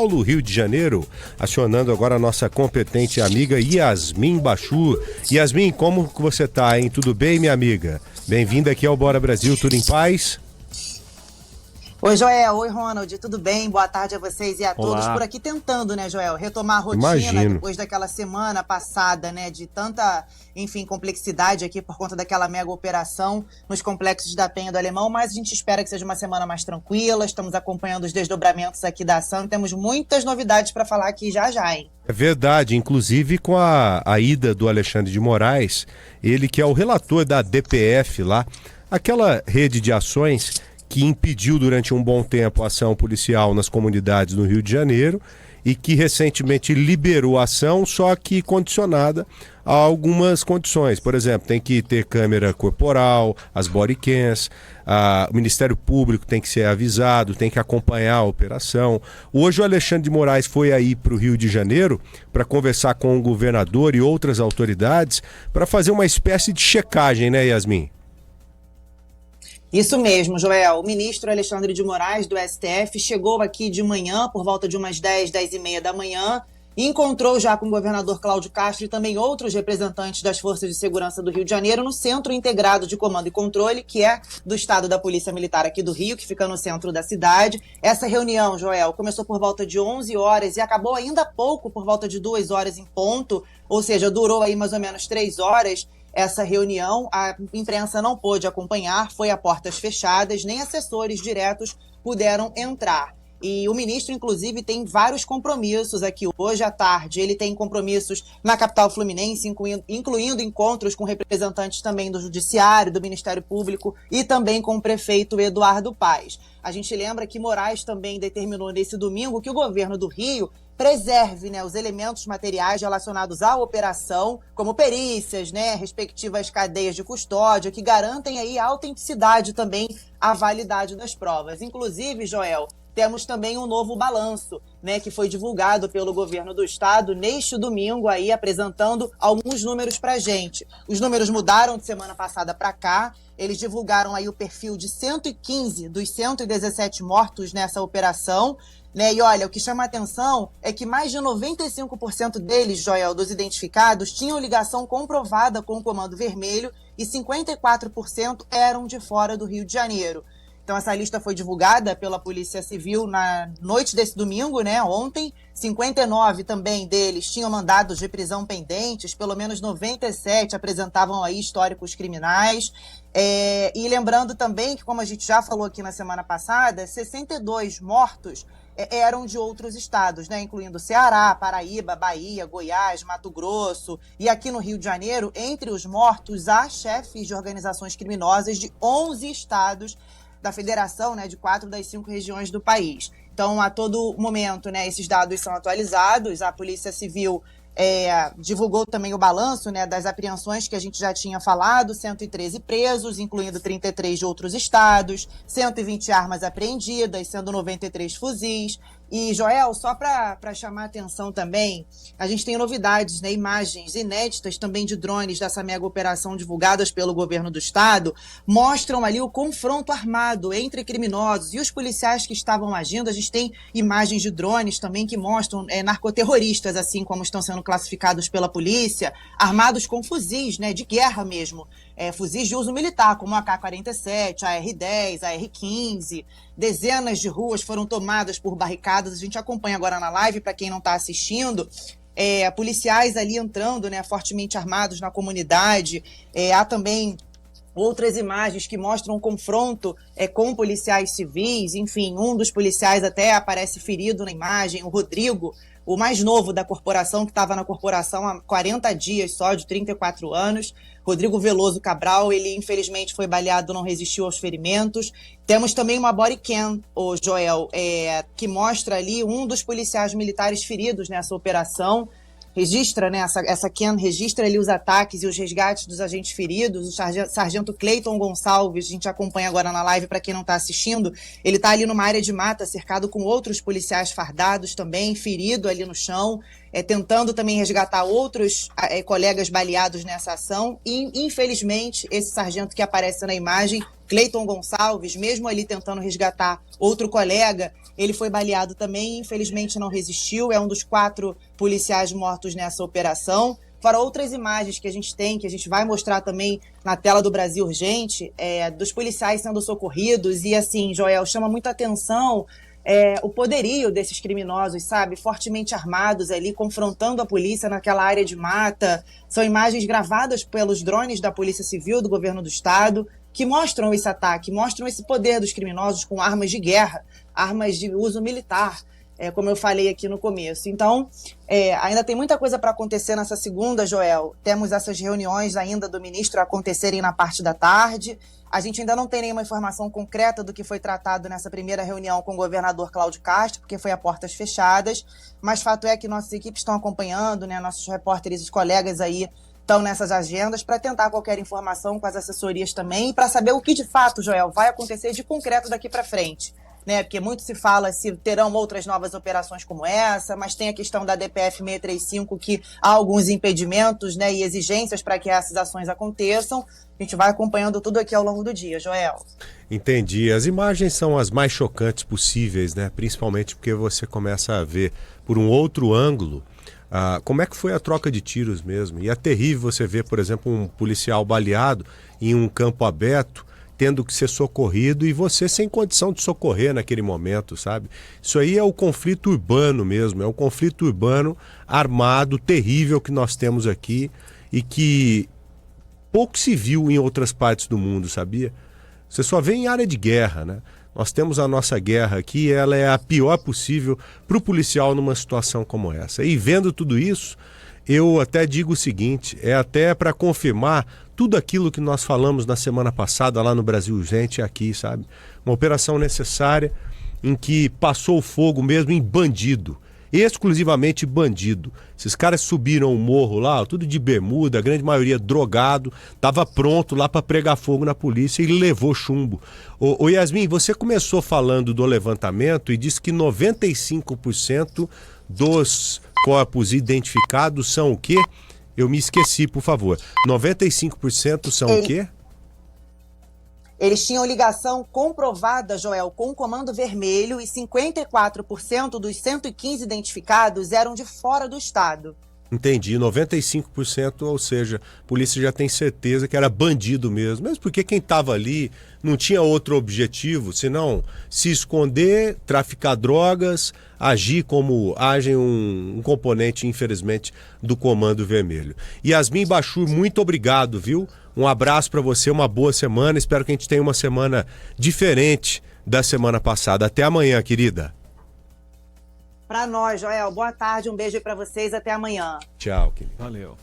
Paulo, Rio de Janeiro, acionando agora a nossa competente amiga Yasmin Bachu. Yasmin, como você tá, hein? Tudo bem, minha amiga? Bem-vinda aqui ao Bora Brasil, tudo em paz? Oi, Joel. Oi, Ronald. Tudo bem? Boa tarde a vocês e a Olá. todos. Por aqui tentando, né, Joel? Retomar a rotina. Imagino. Depois daquela semana passada, né, de tanta, enfim, complexidade aqui por conta daquela mega operação nos complexos da Penha do Alemão, mas a gente espera que seja uma semana mais tranquila. Estamos acompanhando os desdobramentos aqui da ação e temos muitas novidades para falar aqui já, hein? É verdade, inclusive com a ida do Alexandre de Moraes, ele que é o relator da DPF lá, aquela rede de ações que impediu durante um bom tempo a ação policial nas comunidades do Rio de Janeiro e que recentemente liberou a ação, só que condicionada a algumas condições. Por exemplo, tem que ter câmera corporal, as body cams, o Ministério Público tem que ser avisado, tem que acompanhar a operação. Hoje o Alexandre de Moraes foi aí para o Rio de Janeiro para conversar com o governador e outras autoridades para fazer uma espécie de checagem, né, Yasmin? Isso mesmo, Joel. O ministro Alexandre de Moraes, do STF, chegou aqui de manhã, por volta de umas 10h30 da manhã, e encontrou já com o governador Cláudio Castro e também outros representantes das Forças de Segurança do Rio de Janeiro no Centro Integrado de Comando e Controle, que é do Estado da Polícia Militar aqui do Rio, que fica no centro da cidade. Essa reunião, Joel, começou por volta de 11 horas e acabou ainda há pouco, por volta de 2 horas em ponto, ou seja, durou aí mais ou menos 3 horas. Essa reunião, a imprensa não pôde acompanhar, foi a portas fechadas, nem assessores diretos puderam entrar. E o ministro, inclusive, tem vários compromissos aqui hoje à tarde. Ele tem compromissos na capital fluminense, incluindo encontros com representantes também do Judiciário, do Ministério Público e também com o prefeito Eduardo Paes. A gente lembra que Moraes também determinou nesse domingo que o governo do Rio preserve, né, os elementos materiais relacionados à operação, como perícias, né, respectivas cadeias de custódia, que garantem aí a autenticidade também, a validade das provas. Inclusive, Joel, temos também um novo balanço, né, que foi divulgado pelo governo do estado neste domingo, aí apresentando alguns números para a gente. Os números mudaram de semana passada para cá. Eles divulgaram aí o perfil de 115 dos 117 mortos nessa operação, né? E olha, o que chama a atenção é que mais de 95% deles, Joel, dos identificados, tinham ligação comprovada com o Comando Vermelho e 54% eram de fora do Rio de Janeiro. Então, essa lista foi divulgada pela Polícia Civil na noite desse domingo, né, ontem. 59 também deles tinham mandados de prisão pendentes, pelo menos 97 apresentavam aí históricos criminais. E lembrando também que, como a gente já falou aqui na semana passada, 62 mortos eram de outros estados, né, incluindo Ceará, Paraíba, Bahia, Goiás, Mato Grosso. E aqui no Rio de Janeiro, entre os mortos, há chefes de organizações criminosas de 11 estados da federação, né, de 4 das 5 regiões do país. Então, a todo momento, né, esses dados são atualizados. A Polícia Civil divulgou também o balanço, né, das apreensões que a gente já tinha falado, 113 presos, incluindo 33 de outros estados, 120 armas apreendidas, sendo 93 fuzis. E, Joel, só para chamar a atenção também, a gente tem novidades, né, imagens inéditas também de drones dessa mega operação divulgadas pelo governo do estado, mostram ali o confronto armado entre criminosos e os policiais que estavam agindo. A gente tem imagens de drones também que mostram narcoterroristas, assim como estão sendo classificados pela polícia, armados com fuzis, né, de guerra mesmo, fuzis de uso militar, como a AK-47, a R-10, a R-15. Dezenas de ruas foram tomadas por barricadas. A gente acompanha agora na live, para quem não está assistindo, policiais ali entrando, né, fortemente armados na comunidade. Há também outras imagens que mostram um confronto com policiais civis. Enfim, um dos policiais até aparece ferido na imagem, o Rodrigo, o mais novo da corporação, que estava na corporação há 40 dias só, de 34 anos. Rodrigo Veloso Cabral, ele infelizmente foi baleado, não resistiu aos ferimentos. Temos também uma body cam, o Joel, que mostra ali um dos policiais militares feridos nessa operação. Registra, né, essa cam registra ali os ataques e os resgates dos agentes feridos. O sargento Cleiton Gonçalves, a gente acompanha agora na live para quem não está assistindo, ele está ali numa área de mata, cercado com outros policiais fardados também, ferido ali no chão, tentando também resgatar outros colegas baleados nessa ação. E, infelizmente, esse sargento que aparece na imagem Cleiton Gonçalves, mesmo ali tentando resgatar outro colega, ele foi baleado também, infelizmente não resistiu, é um dos 4 policiais mortos nessa operação. Fora outras imagens que a gente tem, que a gente vai mostrar também na tela do Brasil Urgente, dos policiais sendo socorridos. E assim, Joel, chama muita atenção o poderio desses criminosos, sabe? Fortemente armados ali, confrontando a polícia naquela área de mata. São imagens gravadas pelos drones da Polícia Civil do Governo do Estado, que mostram esse ataque, mostram esse poder dos criminosos com armas de guerra, armas de uso militar. Como eu falei aqui no começo. Então, ainda tem muita coisa para acontecer nessa segunda, Joel. Temos essas reuniões ainda do ministro acontecerem na parte da tarde. A gente ainda não tem nenhuma informação concreta do que foi tratado nessa primeira reunião com o governador Cláudio Castro, porque foi a portas fechadas. Mas fato é que nossas equipes estão acompanhando, né? Nossos repórteres e os colegas aí estão nessas agendas para tentar qualquer informação com as assessorias também e para saber o que de fato, Joel, vai acontecer de concreto daqui para frente. Né, porque muito se fala se terão outras novas operações como essa, mas tem a questão da DPF 635, que há alguns impedimentos, né, e exigências para que essas ações aconteçam. A gente vai acompanhando tudo aqui ao longo do dia, Joel. Entendi. As imagens são as mais chocantes possíveis, né? Principalmente porque você começa a ver por um outro ângulo como é que foi a troca de tiros mesmo. E é terrível você ver, por exemplo, um policial baleado em um campo aberto, tendo que ser socorrido e você sem condição de socorrer naquele momento, sabe? Isso aí é o conflito urbano mesmo, é um conflito urbano armado, terrível que nós temos aqui e que pouco se viu em outras partes do mundo, sabia? Você só vê em área de guerra, né? Nós temos a nossa guerra aqui e ela é a pior possível para o policial numa situação como essa. E vendo tudo isso, eu até digo o seguinte, até para confirmar tudo aquilo que nós falamos na semana passada lá no Brasil Urgente aqui, sabe? Uma operação necessária em que passou o fogo mesmo em bandido, exclusivamente bandido. Esses caras subiram o morro lá, tudo de bermuda, a grande maioria drogado, estava pronto lá para pregar fogo na polícia e levou chumbo. Ô Yasmin, você começou falando do levantamento e disse que 95% dos corpos identificados são o quê? Eu me esqueci, por favor. 95% são o quê? Eles tinham ligação comprovada, Joel, com o Comando Vermelho e 54% dos 115 identificados eram de fora do estado. Entendi, 95%, ou seja, a polícia já tem certeza que era bandido mesmo. Mesmo porque quem estava ali não tinha outro objetivo, senão se esconder, traficar drogas, agir como age um componente, infelizmente, do Comando Vermelho. Yasmin Bachur, muito obrigado, viu? Um abraço para você, uma boa semana. Espero que a gente tenha uma semana diferente da semana passada. Até amanhã, querida. Para nós, Joel, boa tarde, um beijo para vocês, até amanhã. Tchau, querido. Valeu.